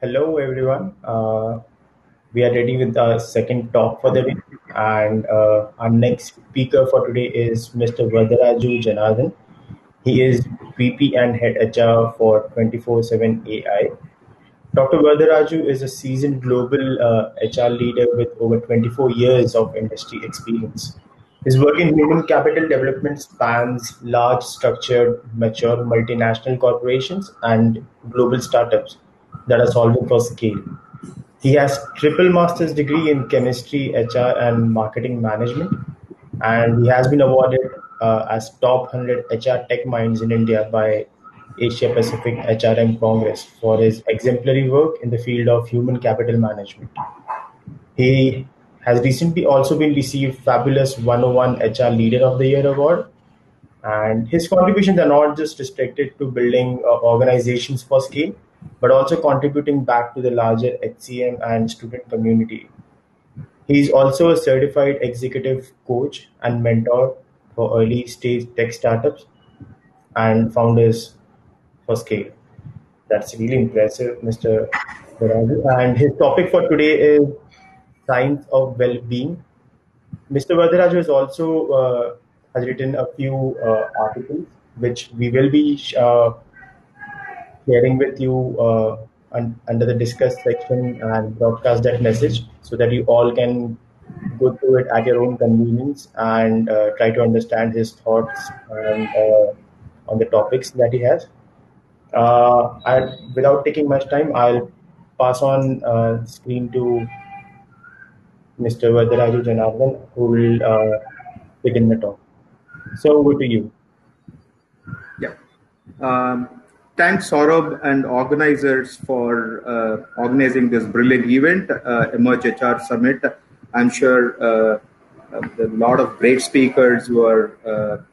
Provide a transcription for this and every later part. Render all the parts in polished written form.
Hello, everyone. We are ready with our second talk for the day. And our next speaker for today is Mr. Varadharaju Janardhanan. He is VP and Head HR for 24/7 AI. Dr. Varadharaju is a seasoned global HR leader with over 24 years of industry experience. His work in human capital development spans large, structured, mature multinational corporations and global startups that are solving for scale. He has triple master's degree in chemistry, HR, and marketing management, and he has been awarded as top 100 HR tech minds in India by Asia Pacific HRM Congress for his exemplary work in the field of human capital management. He has recently also been received Fabulous 101 HR Leader of the Year award, and his contributions are not just restricted to building organizations for scale, but also contributing back to the larger HCM and student community. He is also a certified executive coach and mentor for early stage tech startups and founders for scale. That's really impressive, Mr. Varadharaju. And his topic for today is science of well-being. Mr. Varadharaju has written a few articles which we will be sharing with you under the discuss section and broadcast that message so that you all can go through it at your own convenience and try to understand his thoughts and on the topics that he has. Without taking much time, I'll pass on screen to Mr. Varadharaju Janardhanan, who will begin the talk. So over to you. Yeah. Thanks, Saurabh and organizers for organizing this brilliant event, Emerge HR Summit. I'm sure a lot of great speakers who are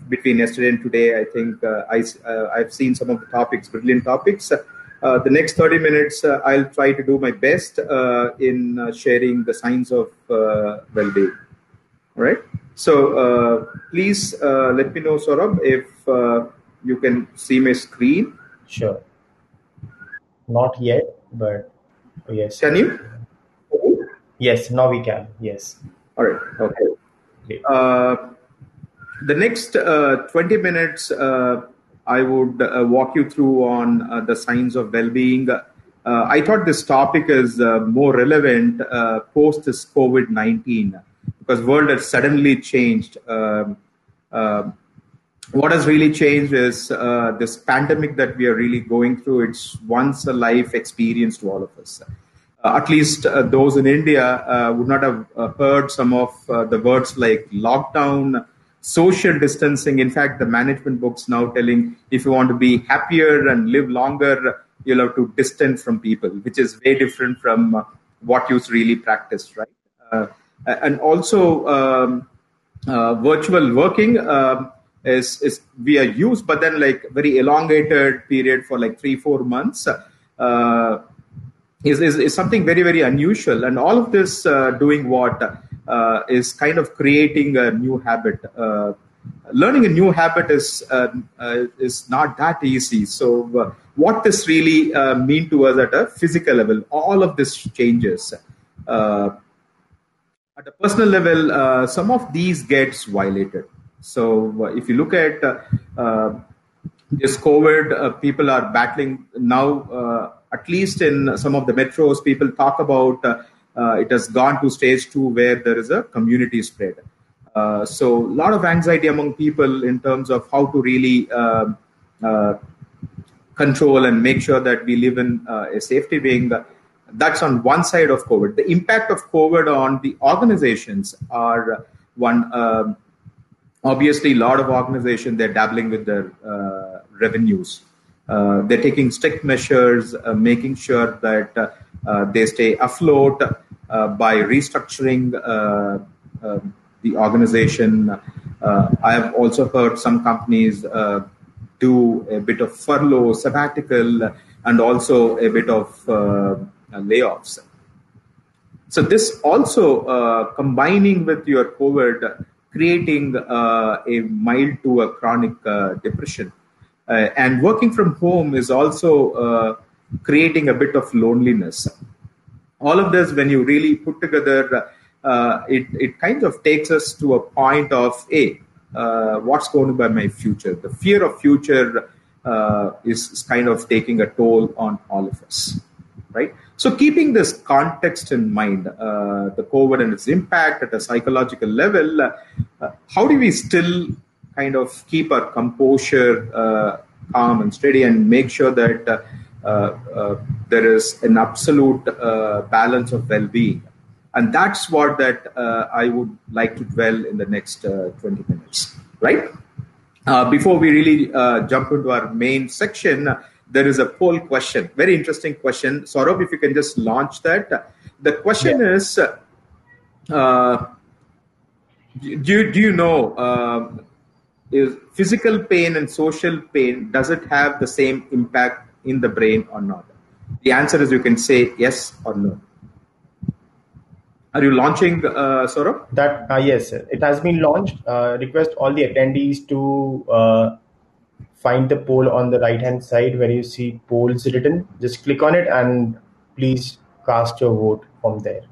between yesterday and today. I think I've seen some of the topics, brilliant topics. The next 30 minutes, I'll try to do my best in sharing the science of well-being. All right. So please let me know, Saurabh, if you can see my screen. Sure. Not yet, but yes. Can you? Yes, now we can. Yes. All right. Okay. Great. The next 20 minutes, I would walk you through on the science of well-being. I thought this topic is more relevant post this COVID-19 because world has suddenly changed. What has really changed is this pandemic that we are really going through. It's once a life experience to all of us. At least those in India would not have heard some of the words like lockdown, social distancing. In fact, the management books now telling if you want to be happier and live longer, you'll have to distance from people, which is very different from what you really practiced, right? And also virtual working is we are used, but then like very elongated period for like 3-4 months is something very, very unusual. And all of this doing what is kind of creating a new habit. Learning a new habit is not that easy. So what this really mean to us at a physical level, all of this changes. At a personal level, some of these gets violated. So if you look at this COVID, people are battling now, at least in some of the metros, people talk about it has gone to stage 2 where there is a community spread. So a lot of anxiety among people in terms of how to really control and make sure that we live in a safety wing. That's on one side of COVID. The impact of COVID on the organizations are one. Obviously, a lot of organizations, they're dabbling with their revenues. They're taking strict measures, making sure that they stay afloat by restructuring the organization. I have also heard some companies do a bit of furlough, sabbatical, and also a bit of layoffs. So this also combining with your COVID, creating a mild to a chronic depression. And working from home is also creating a bit of loneliness. All of this, when you really put together, it kind of takes us to a point of, hey, what's going to be my future? The fear of future is kind of taking a toll on all of us, right? So keeping this context in mind, the COVID and its impact at a psychological level, how do we still kind of keep our composure calm and steady and make sure that there is an absolute balance of well-being? And that's what that I would like to dwell in the next 20 minutes, right? Before we really jump into our main section, there is a poll question, very interesting question. Saurabh, if you can just launch that. The question is, do you know, is physical pain and social pain, does it have the same impact in the brain or not? The answer is you can say yes or no. Are you launching, Saurabh? That yes, it has been launched. Request all the attendees to find the poll on the right-hand side where you see polls written. Just click on it and please cast your vote from there.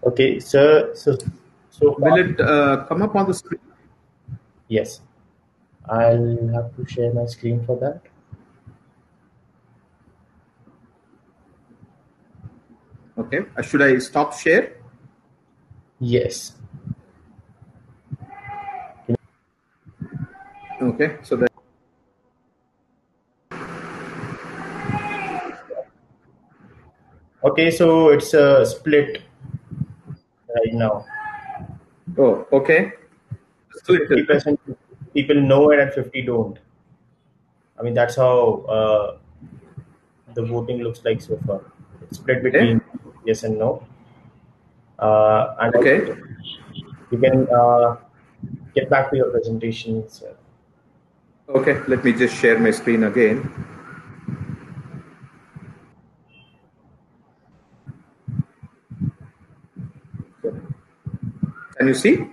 Okay, sir. So will it come up on the screen? Yes, I'll have to share my screen for that. Okay, should I stop share? Yes. Okay, so that. Okay, so it's a split right now. Oh, okay. 50% people know it and 50 don't. I mean, that's how the voting looks like so far. It's split between yes and no. And okay. You can get back to your presentation, sir. Okay, let me just share my screen again. Can you see?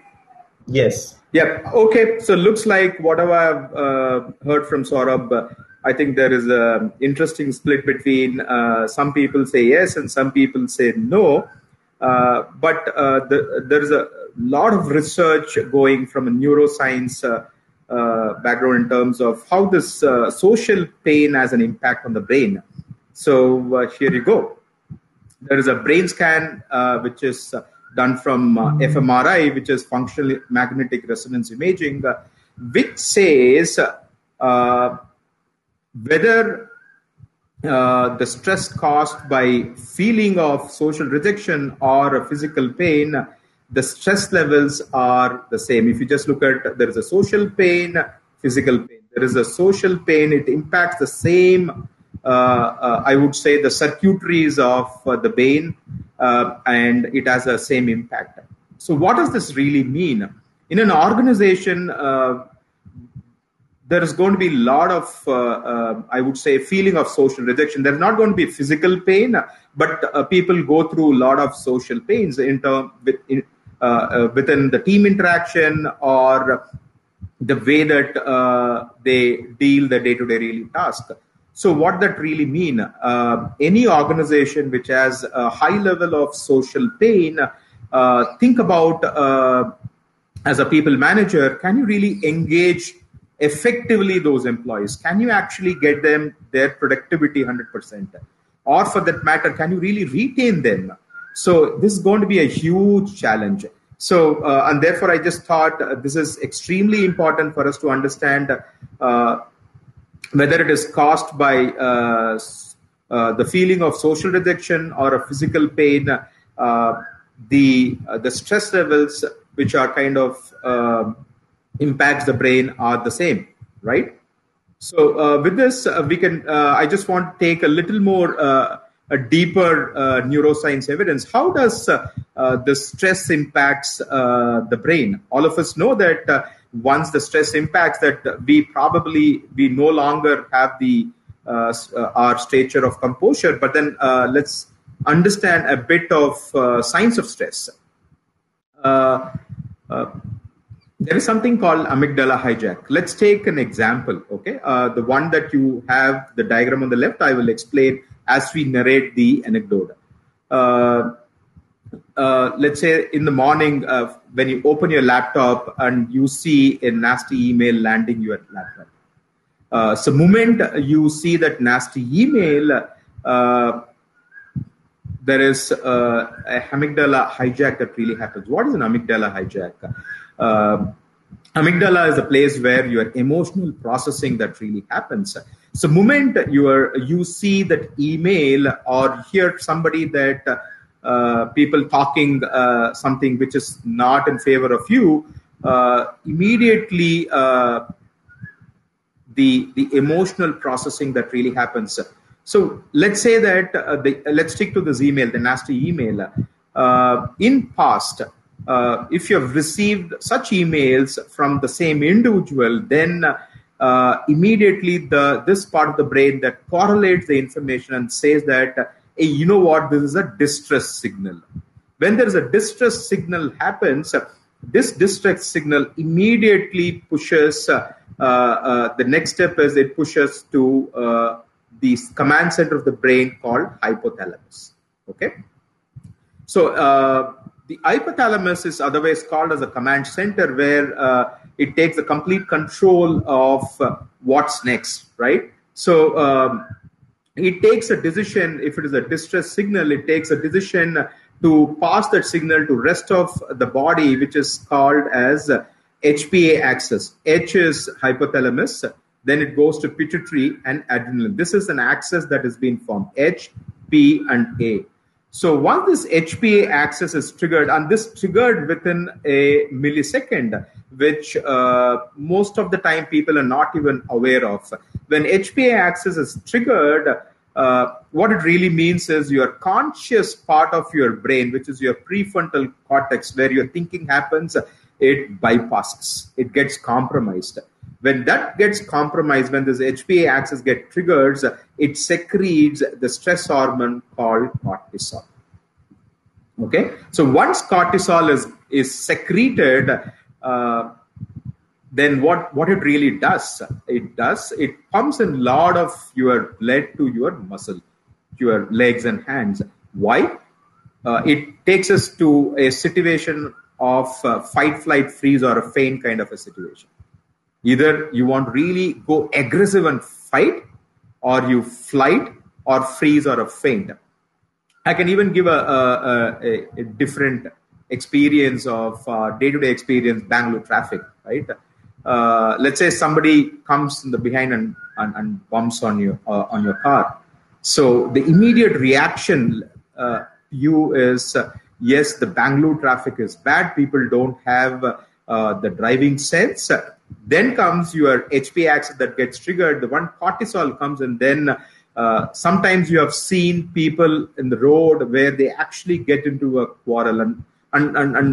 Yes. Yep. Okay. So looks like whatever I've heard from Saurabh, I think there is an interesting split between some people say yes and some people say no. But there is a lot of research going from a neuroscience background in terms of how this social pain has an impact on the brain. So here you go. There is a brain scan which is done from fMRI, which is functional magnetic resonance imaging, which says whether the stress caused by feeling of social rejection or a physical pain, the stress levels are the same. If you just look at, there is a social pain, physical pain. There is a social pain, it impacts the same, I would say, the circuitries of the brain, and it has the same impact. So what does this really mean? In an organization, there is going to be a lot of, I would say, feeling of social rejection. There's not going to be physical pain, but people go through a lot of social pains within the team interaction or the way that they deal the day-to-day really task. So what that really mean? Any organization which has a high level of social pain, think about as a people manager, can you really engage effectively those employees? Can you actually get them their productivity 100%? Or for that matter, can you really retain them? So this is going to be a huge challenge. So, and therefore I just thought this is extremely important for us to understand whether it is caused by the feeling of social rejection or a physical pain, the stress levels which are kind of impacts the brain are the same, right? So with this, we can. I just want to take a little more, a deeper neuroscience evidence. How does the stress impacts the brain? All of us know that once the stress impacts, that we no longer have the our stature of composure. But then let's understand a bit of signs of stress. There is something called amygdala hijack. Let's take an example, okay? The one that you have, the diagram on the left, I will explain as we narrate the anecdote. Let's say in the morning, when you open your laptop and you see a nasty email landing your laptop. So moment you see that nasty email, there is a amygdala hijack that really happens. What is an amygdala hijack? Amygdala is a place where your emotional processing that really happens. So moment you see that email or hear somebody that people talking something which is not in favor of you, immediately the emotional processing that really happens. So let's say that let's stick to this email, the nasty email. In past, if you have received such emails from the same individual, then immediately this part of the brain that correlates the information and says that, hey, you know what, this is a distress signal. When there is a distress signal happens, this distress signal immediately pushes, the next step is it pushes to the command center of the brain called hypothalamus. Okay. So the hypothalamus is otherwise called as a command center, where it takes the complete control of what's next, right? So it takes a decision. If it is a distress signal, it takes a decision to pass that signal to rest of the body, which is called as HPA axis. H is hypothalamus, then it goes to pituitary and adrenal. This is an axis that has been formed, H, P, and A. So once this HPA axis is triggered, and this triggered within a millisecond, which most of the time people are not even aware of. When HPA axis is triggered, what it really means is your conscious part of your brain, which is your prefrontal cortex, where your thinking happens, it bypasses. It gets compromised. When that gets compromised, when this HPA axis gets triggered, it secretes the stress hormone called cortisol. Okay, so once cortisol is secreted, then what it really does? It pumps in a lot of your blood to your muscle, your legs and hands. Why? It takes us to a situation of fight, flight, freeze, or a faint kind of a situation. Either you want to really go aggressive and fight, or you flight, or freeze, or a faint. I can even give a different experience of day-to-day experience, Bangalore traffic, right? Let's say somebody comes in the behind and bumps on your car. So the immediate reaction you is, yes, the Bangalore traffic is bad. People don't have the driving sense. Then comes your HPA axis that gets triggered. The one cortisol comes, and then sometimes you have seen people in the road where they actually get into a quarrel, and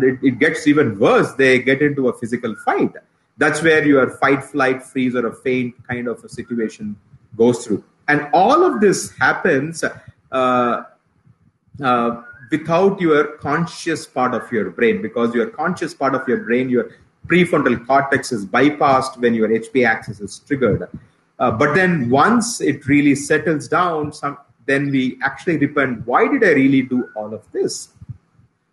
it gets even worse. They get into a physical fight. That's where your fight, flight, freeze, or a faint kind of a situation goes through. And all of this happens without your conscious part of your brain, because your conscious part of your brain, your prefrontal cortex, is bypassed when your HPA axis is triggered. But then once it really settles down, then we actually repent, why did I really do all of this?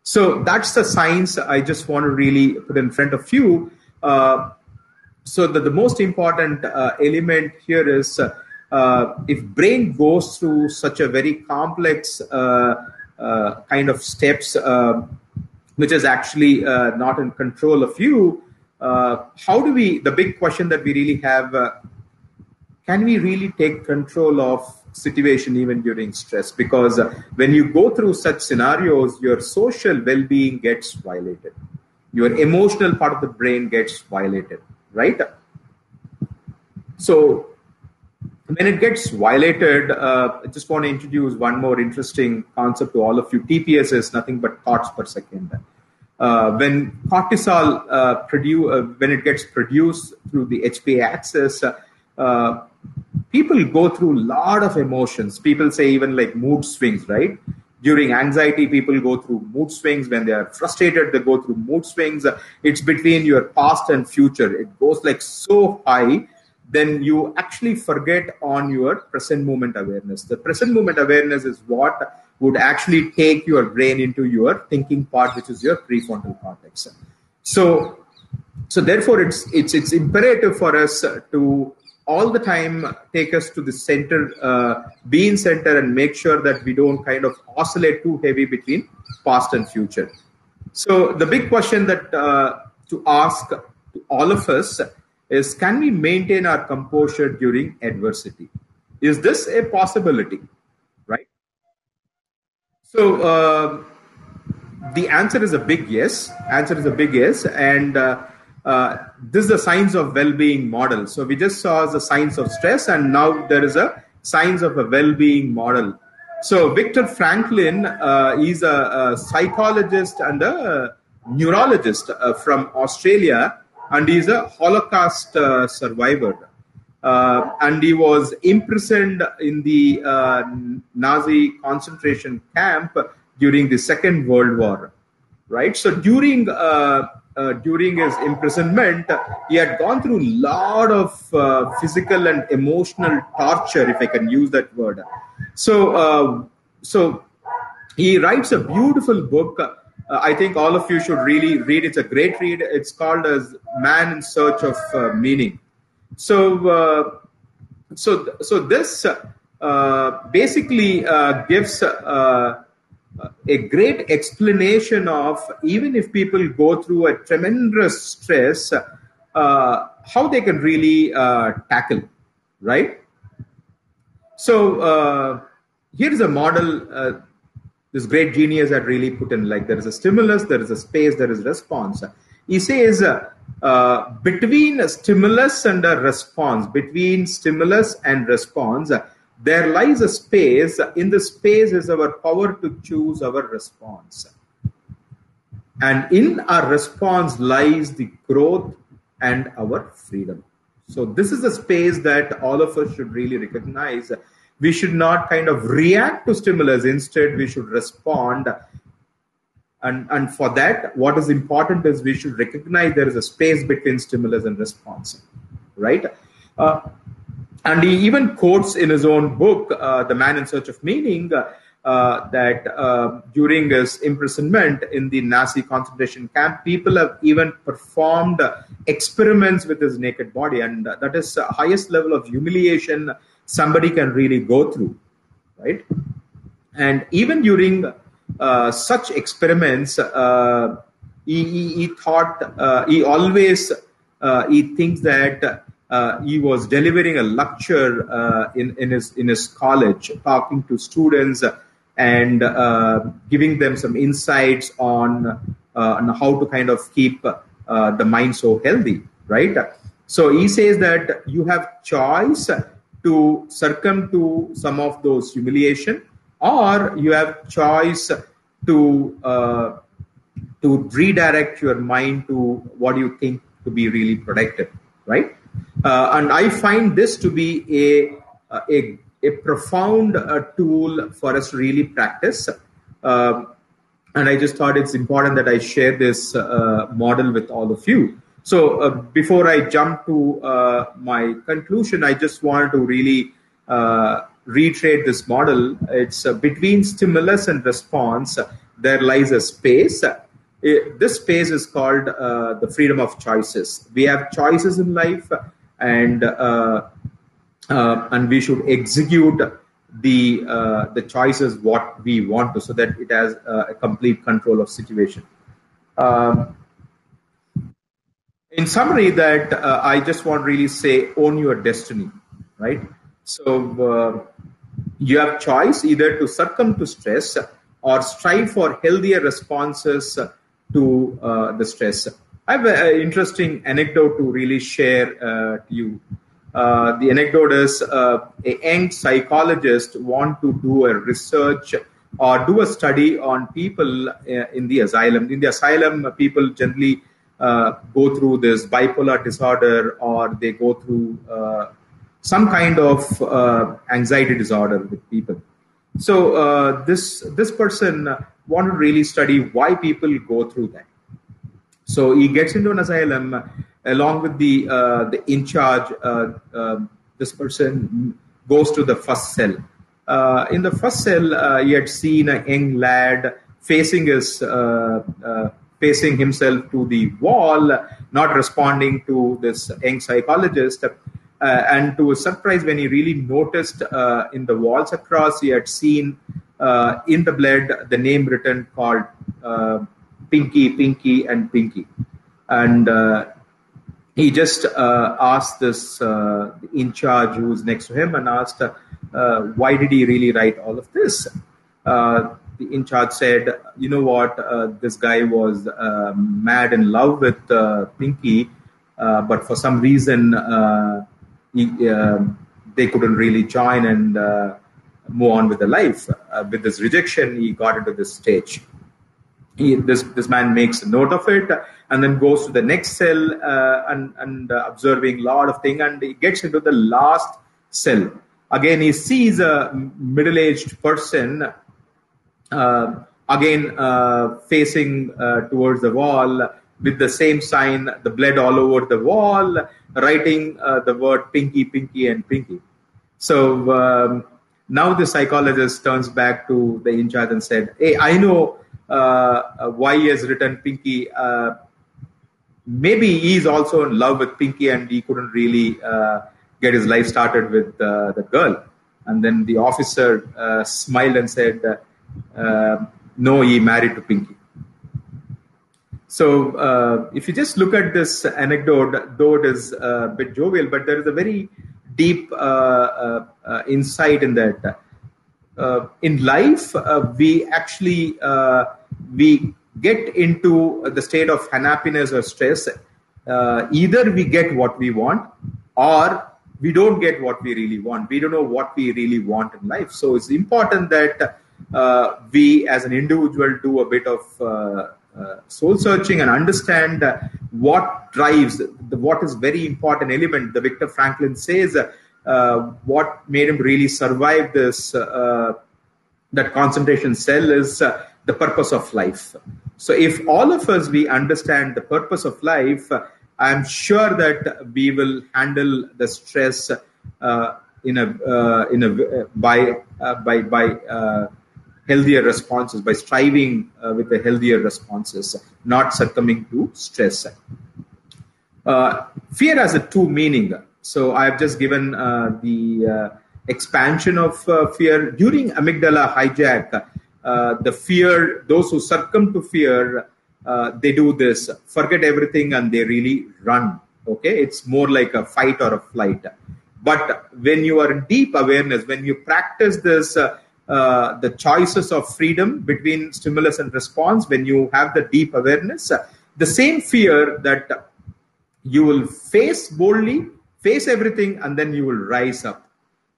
So that's the science I just want to really put in front of you. So the most important element here is if brain goes through such a very complex kind of steps, which is actually not in control of you, how do we, the big question that we really have, can we really take control of situation even during stress? Because when you go through such scenarios, your social well-being gets violated. Your emotional part of the brain gets violated, right? So when it gets violated, I just want to introduce one more interesting concept to all of you. TPS is nothing but thoughts per second. When cortisol when it gets produced through the HPA axis, people go through a lot of emotions. People say even like mood swings, right? During anxiety, people go through mood swings. When they are frustrated, they go through mood swings. It's between your past and future. It goes like so high, then you actually forget on your present moment awareness. The present moment awareness is what would actually take your brain into your thinking part, which is your prefrontal cortex. So therefore, it's imperative for us to all the time take us to the center, be in center, and make sure that we don't kind of oscillate too heavy between past and future. So the big question that to ask to all of us is, can we maintain our composure during adversity? Is this a possibility, right? So the answer is a big yes. And this is the science of well-being model. So we just saw the science of stress, and now there is a science of a well-being model. So Viktor Franklin is a psychologist and a neurologist from Australia, and he's a Holocaust survivor. And he was imprisoned in the Nazi concentration camp during the Second World War, right? So during his imprisonment, he had gone through a lot of physical and emotional torture, if I can use that word. So he writes a beautiful book. I think all of you should really read. It's a great read. It's called as Man in Search of Meaning. So this basically gives a great explanation of, even if people go through a tremendous stress, how they can really tackle, right? So here's a model this great genius had really put in. Like, there is a stimulus, there is a space, there is response. He says between a stimulus and a response, there lies a space. In the space is our power to choose our response. And in our response lies the growth and our freedom. So this is the space that all of us should really recognize. We should not kind of react to stimulus. Instead, we should respond. And for that, what is important is we should recognize there is a space between stimulus and response, right? And he even quotes in his own book, The Man in Search of Meaning, that during his imprisonment in the Nazi concentration camp, people have even performed experiments with his naked body. And that is the highest level of humiliation somebody can really go through, right? And even during such experiments, he thought, he thinks that he was delivering a lecture in his college, talking to students and giving them some insights on how to kind of keep the mind so healthy, right? So he says that you have choice to succumb to some of those humiliation, or you have choice to redirect your mind to what you think to be really productive, right? And I find this to be a profound tool for us to really practice. And I just thought it's important that I share this model with all of you. So before I jump to my conclusion, I just wanted to really reiterate this model. It's between stimulus and response, there lies a space. This space is called the freedom of choices. We have choices in life, and we should execute the choices what we want to, so that it has a complete control of situation. In summary, that I just want to really say, own your destiny, right? So you have choice either to succumb to stress or strive for healthier responses to the stress. I have an interesting anecdote to really share to you. The anecdote is a young psychologist want to do a research or do a study on people in the asylum. In the asylum, people generally go through this bipolar disorder, or they go through some kind of anxiety disorder with people. So this person wanted to really study why people go through that. So he gets into an asylum along with the in charge. This person goes to the first cell. In the first cell, he had seen a young lad facing himself to the wall, not responding to this young psychologist. And to his surprise, when he really noticed in the walls across, he had seen in the blood the name written called Pinky, Pinky, and Pinky. And he just asked this in charge who's next to him and asked, why did he really write all of this? The in charge said, you know what, this guy was mad in love with Pinky, but for some reason they couldn't really join and move on with their life. With this rejection, he got into this stage. This man makes a note of it and then goes to the next cell and observing a lot of things, and he gets into the last cell. Again, he sees a middle-aged person facing towards the wall with the same sign, the blood all over the wall, writing the word Pinky, Pinky, and Pinky. So now the psychologist turns back to the in charge and said, hey, I know why he has written Pinky. Maybe he is also in love with Pinky and he couldn't really get his life started with the girl. And then the officer smiled and said, no, he married to Pinky. So if you just look at this anecdote, though it is a bit jovial, but there is a very deep insight in that. In life, we actually we get into the state of unhappiness or stress. Either we get what we want or we don't get what we really want. We don't know what we really want in life. So it's important that we as an individual do a bit of soul searching and understand what drives, what is very important element. The Viktor Frankl says what made him really survive this, that concentration cell is the purpose of life. So if all of us, we understand the purpose of life, I'm sure that we will handle the stress by healthier responses, by striving with the healthier responses, not succumbing to stress. Fear has a two meaning. So I've just given the expansion of fear. During amygdala hijack, the fear, those who succumb to fear, they do this, forget everything and they really run. Okay, it's more like a fight or a flight. But when you are in deep awareness, when you practice this, the choices of freedom between stimulus and response, when you have the deep awareness, the same fear that you will face boldly, face everything, and then you will rise up.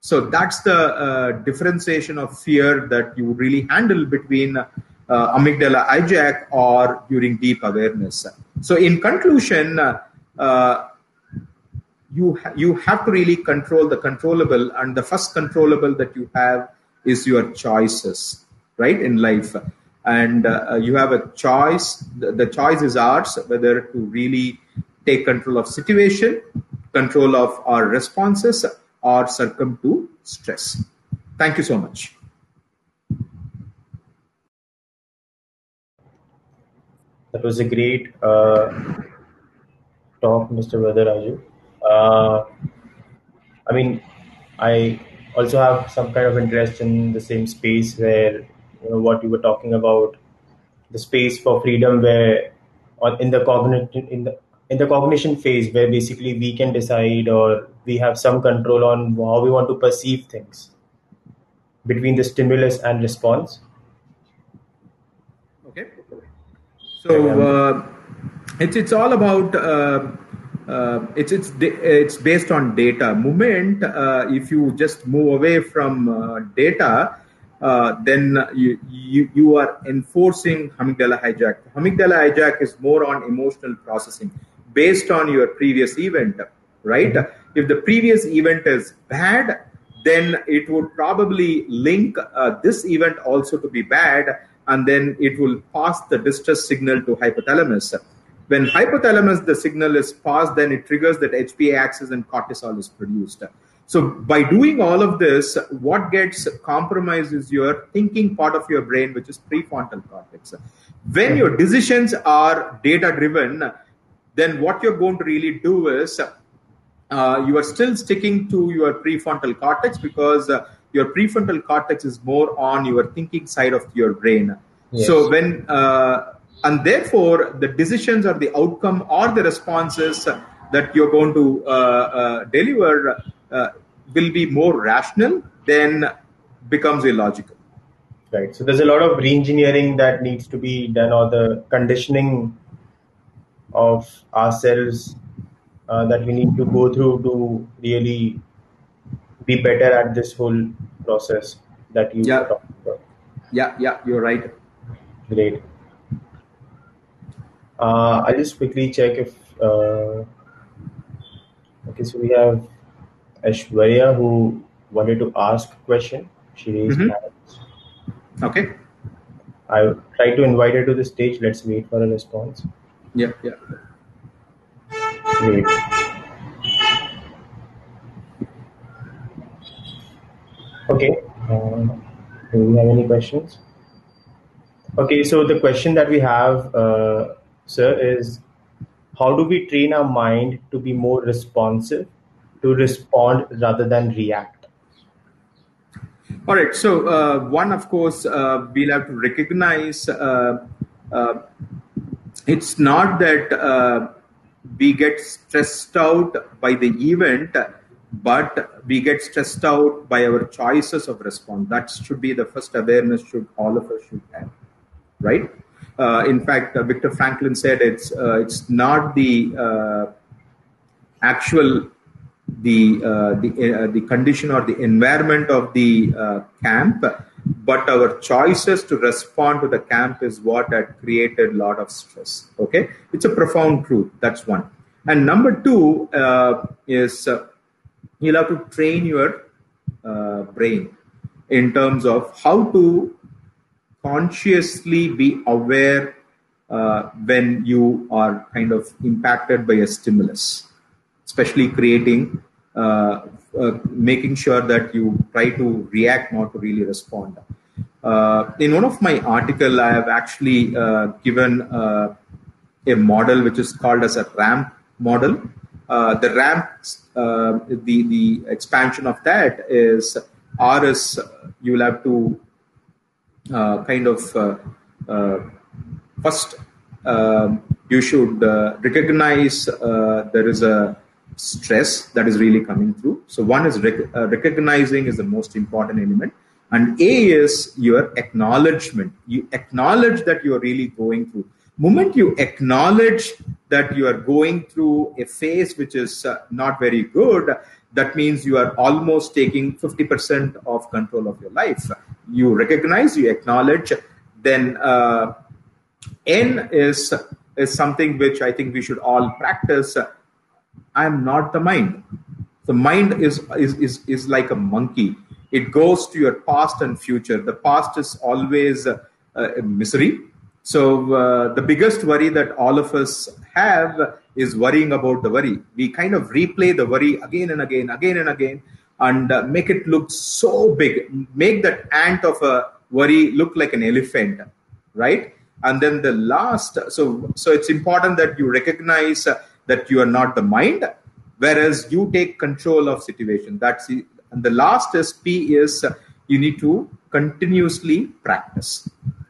So that's the differentiation of fear that you really handle between amygdala hijack or during deep awareness. So in conclusion, you have to really control the controllable, and the first controllable that you have is your choices, right, in life. And you have a choice. The choice is ours, whether to really take control of situation, control of our responses, or succumb to stress. Thank you so much. That was a great talk, Mr. Varadharaju. I mean, I also have some kind of interest in the same space where, what you were talking about, the space for freedom, where in the cognition phase, where basically we can decide, or we have some control on how we want to perceive things between the stimulus and response. Okay. So it's all about it's based on data. Moment, if you just move away from data, then you are enforcing amygdala hijack. Amygdala hijack is more on emotional processing based on your previous event, right? If the previous event is bad, then it would probably link this event also to be bad, and then it will pass the distress signal to hypothalamus. When hypothalamus, the signal is passed, then it triggers that HPA axis and cortisol is produced. So by doing all of this, what gets compromised is your thinking part of your brain, which is prefrontal cortex. When your decisions are data driven, then what you're going to really do is you are still sticking to your prefrontal cortex, because your prefrontal cortex is more on your thinking side of your brain. Yes. So when and therefore the decisions or the outcome or the responses that you're going to deliver will be more rational than becomes illogical. Right. So there's a lot of re-engineering that needs to be done, or the conditioning of ourselves that we need to go through to really be better at this whole process that you Yeah. talked about. Yeah, you're right. Great. I'll just quickly check if okay, so we have Aishwarya who wanted to ask a question. She raised hands. Okay. I tried to invite her to the stage. Let's wait for a response. Yeah. Great. Okay. Do we have any questions? Okay, so the question that we have, sir, is how do we train our mind to be more responsive, to respond rather than react? All right. So one, of course, we'll have to recognize it's not that we get stressed out by the event, but we get stressed out by our choices of response. That should be the first awareness should all of us should have, right? In fact, Viktor Franklin said it's not the actual the condition or the environment of the camp, but our choices to respond to the camp is what had created a lot of stress. Okay, it's a profound truth. That's one. And number two is you'll have to train your brain in terms of how to consciously be aware when you are kind of impacted by a stimulus, especially creating, making sure that you try to react, not to really respond. In one of my articles, I have actually given a model which is called as a ramp model. The ramp, the expansion of that is R is you will have to first you should recognize there is a stress that is really coming through. So one is recognizing is the most important element, and A is your acknowledgement. You acknowledge that you are really going through. Moment you acknowledge that you are going through a phase which is not very good, that means you are almost taking 50% of control of your life. You recognize, you acknowledge, then N is something which I think we should all practice. I am not the mind. The mind is like a monkey. It goes to your past and future. The past is always a misery. So the biggest worry that all of us have is worrying about the worry. We kind of replay the worry again and again, and make it look so big. Make that ant of a worry look like an elephant, right? And then the last, so it's important that you recognize that you are not the mind, whereas you take control of situation. That's the, and the last is P is you need to continuously practice.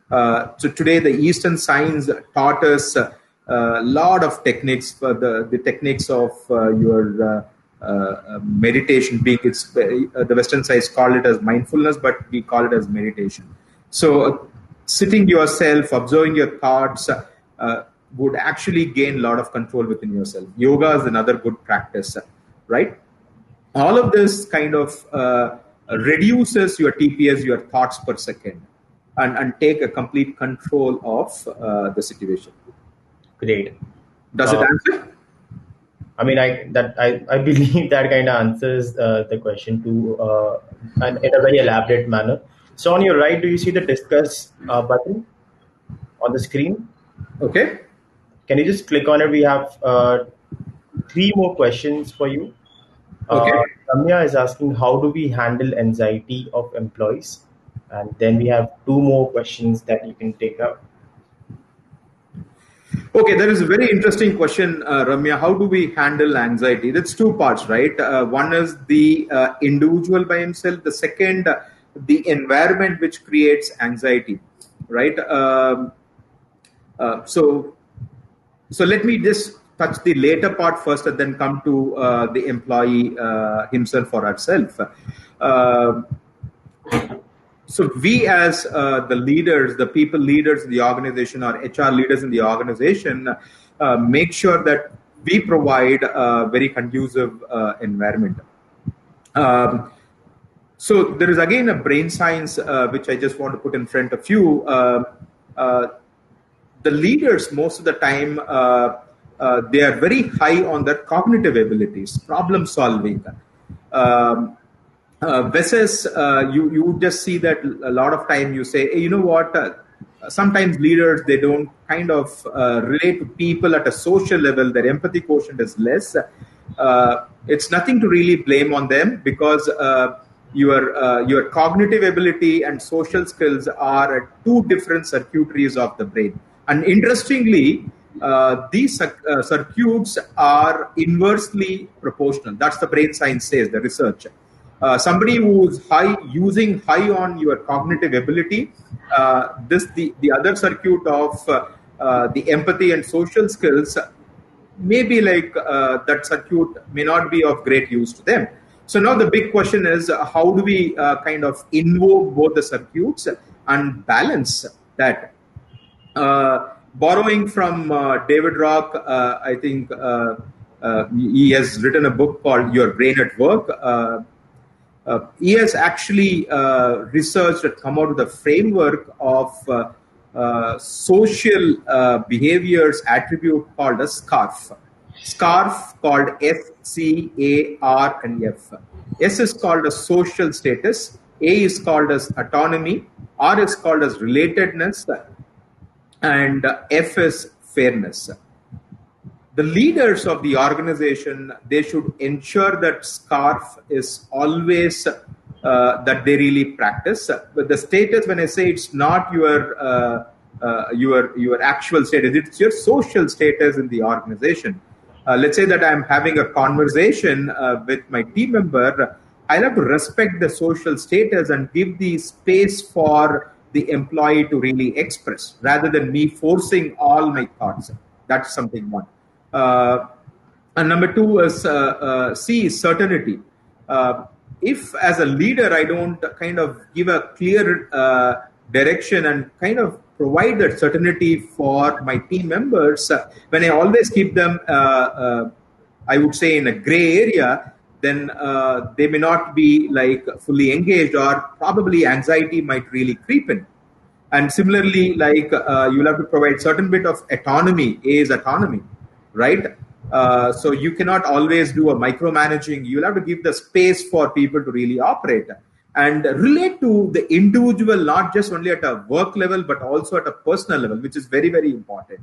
So today the Eastern science taught us a lot of techniques for the techniques of your meditation. Being it's the Western science call it as mindfulness, but we call it as meditation. So sitting yourself, observing your thoughts would actually gain a lot of control within yourself. Yoga is another good practice, right? All of this kind of reduces your TPS, your thoughts per second, and take a complete control of the situation. Great. Does it answer? I mean, I believe that kind of answers the question to in a very elaborate manner. So on your right, do you see the discuss button on the screen? Okay. Can you just click on it? We have three more questions for you. Uh, Okay. Ramya is asking, how do we handle anxiety of employees? And then we have two more questions that you can take up. Okay, there is a very interesting question, Ramya. How do we handle anxiety? That's two parts, right? One is the individual by himself. The second, the environment which creates anxiety, right? Uh, so, so let me just touch the later part first, and then come to the employee himself or herself. Uh, so we as the leaders, the people leaders in the organization, or HR leaders in the organization, make sure that we provide a very conducive environment. Um, so there is again a brain science which I just want to put in front of you. Uh, the leaders, most of the time, they are very high on their cognitive abilities, problem solving. Um, versus you would just see that a lot of time you say, hey, you know what, sometimes leaders, they don't kind of relate to people at a social level. Their empathy quotient is less. It's nothing to really blame on them, because your cognitive ability and social skills are at two different circuitries of the brain. And interestingly, these circuits are inversely proportional. That's the brain science says, the research. Somebody who's using high on your cognitive ability, the other circuit of the empathy and social skills, maybe like that circuit may not be of great use to them. So now the big question is, how do we kind of invoke both the circuits and balance that? Borrowing from David Rock, I think he has written a book called Your Brain at Work. He has actually researched and come out with a framework of social behaviors attribute called a SCARF. SCARF, called SCAR and F. S is called as social status, A is called as autonomy, R is called as relatedness, and F is fairness. The leaders of the organization, they should ensure that SCARF is always that they really practice. But the status, when I say, it's not your actual status, it's your social status in the organization. Let's say that I'm having a conversation with my team member. I'll have to respect the social status and give the space for the employee to really express, rather than me forcing all my thoughts. That's something one. And number two is C, certainty. If as a leader I don't kind of give a clear direction and kind of provide that certainty for my team members, when I always keep them, I would say, in a gray area, then they may not be like fully engaged, or probably anxiety might really creep in. And similarly, like you'll have to provide certain bit of autonomy. A is autonomy, right? So you cannot always do a micromanaging. You'll have to give the space for people to really operate and relate to the individual, not just only at a work level, but also at a personal level, which is very, very important.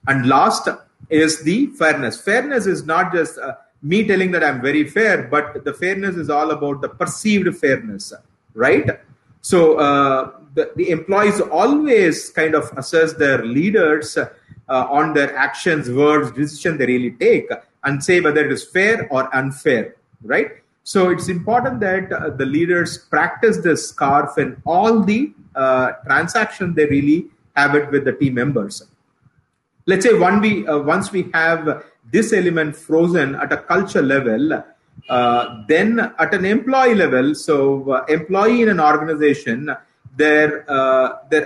And last is the fairness. Fairness is not just me telling that I'm very fair, but the fairness is all about the perceived fairness, right? So the employees always kind of assess their leaders on their actions, words, decision they really take, and say whether it is fair or unfair, right? So it's important that the leaders practice this SCARF in all the transactions they really have it with the team members. Let's say once we have this element frozen at a culture level, then at an employee level, so employee in an organization, their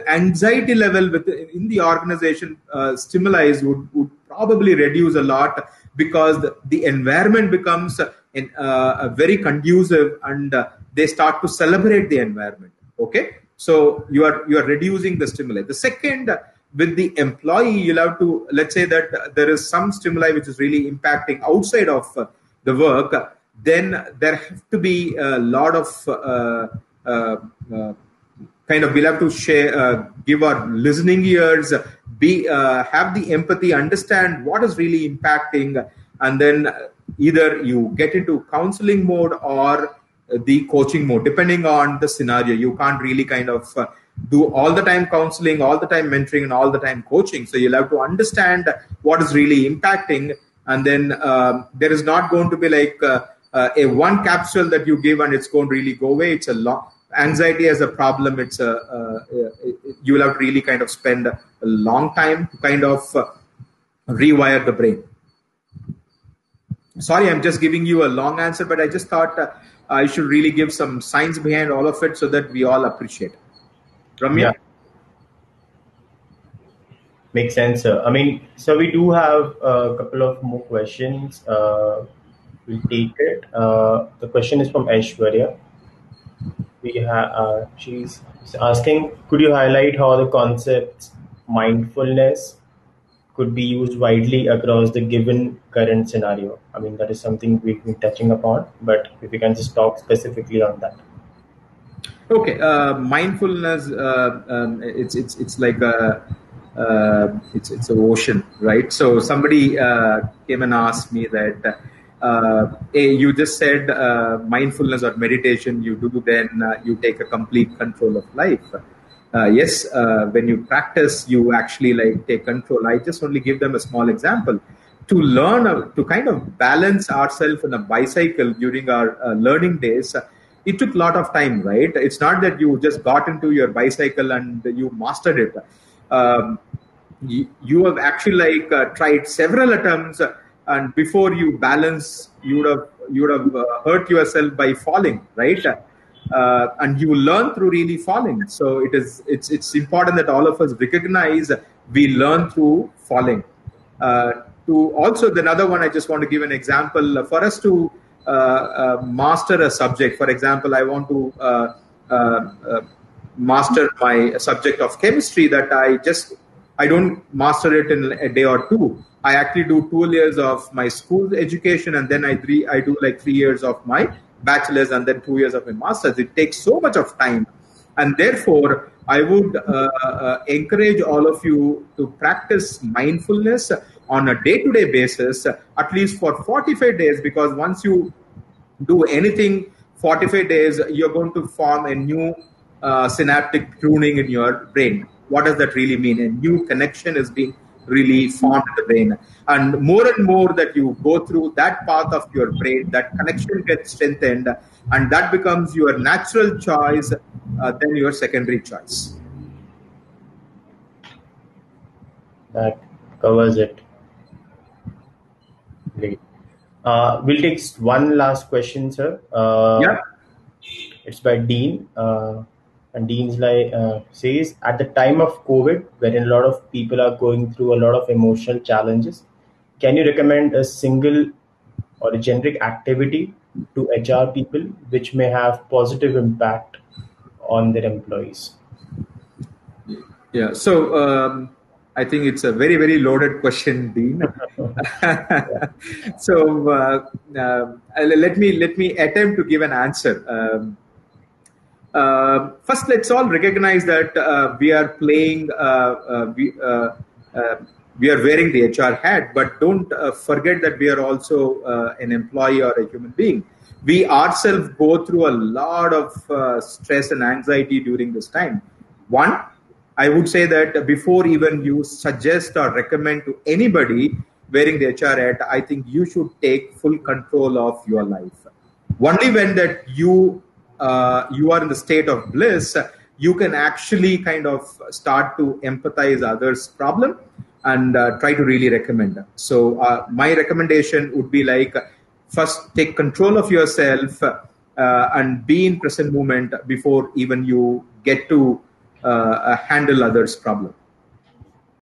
anxiety level in the organization stimuli would probably reduce a lot, because the environment becomes very conducive, and they start to celebrate the environment. Okay, so you are reducing the stimuli. The second with the employee, you'll have to, let's say that there is some stimuli which is really impacting outside of the work, then there have to be a lot of we'll have to share, give our listening ears, have the empathy, understand what is really impacting, and then either you get into counseling mode or the coaching mode, depending on the scenario. You can't really do all the time counseling, all the time mentoring, and all the time coaching. So you'll have to understand what is really impacting, and then there is not going to be like a one capsule that you give and it's going to really go away. It's a long anxiety as a problem. It's you will have to really spend a long time to rewire the brain. Sorry, I'm just giving you a long answer, but I just thought I should really give some science behind all of it so that we all appreciate it. Ramya? Yeah. Makes sense, sir. So we do have a couple of more questions. We'll take it. The question is from Aishwarya. She's asking, could you highlight how the concepts mindfulness could be used widely across the given current scenario? That is something we've been touching upon, but if you can just talk specifically on that. Okay, mindfulness. It's like it's an ocean, right? So somebody came and asked me that, hey, you just said mindfulness or meditation you do, then you take a complete control of life. Yes, when you practice, you actually take control. I just only give them a small example. To learn, to balance ourselves in a bicycle during our learning days, it took a lot of time, right? It's not that you just got into your bicycle and you mastered it. You have actually tried several attempts, and before you balance, you would have hurt yourself by falling, right? And you learn through really falling. So it's important that all of us recognize we learn through falling. To also, the another one, I just want to give an example. For us to master a subject, for example, I want to master my subject of chemistry, that I don't master it in a day or two. I actually do 2 years of my school education, and then I do 3 years of my bachelor's, and then 2 years of my master's. It takes so much of time, and therefore I would encourage all of you to practice mindfulness on a day-to-day basis, at least for 45 days, because once you do anything 45 days, you're going to form a new synaptic pruning in your brain. What does that really mean? A new connection is being really formed in the brain. And more that you go through that path of your brain, that connection gets strengthened, and that becomes your natural choice than your secondary choice. That covers it. Great. We'll take one last question, sir. Yeah. It's by Dean. And Dean's says, at the time of COVID, wherein a lot of people are going through a lot of emotional challenges, can you recommend a single or a generic activity to HR people which may have positive impact on their employees? Yeah. So I think it's a very, very loaded question, Dean. So let me attempt to give an answer. First, let's all recognize that we are playing, we are wearing the HR hat, but don't forget that we are also an employee or a human being. We ourselves go through a lot of stress and anxiety during this time. One, I would say that before even you suggest or recommend to anybody wearing the HR hat, I think you should take full control of your life. Only when that you are in the state of bliss, you can actually start to empathize others' problem and try to really recommend them. So my recommendation would be first take control of yourself and be in present moment before even you get to handle others' problem.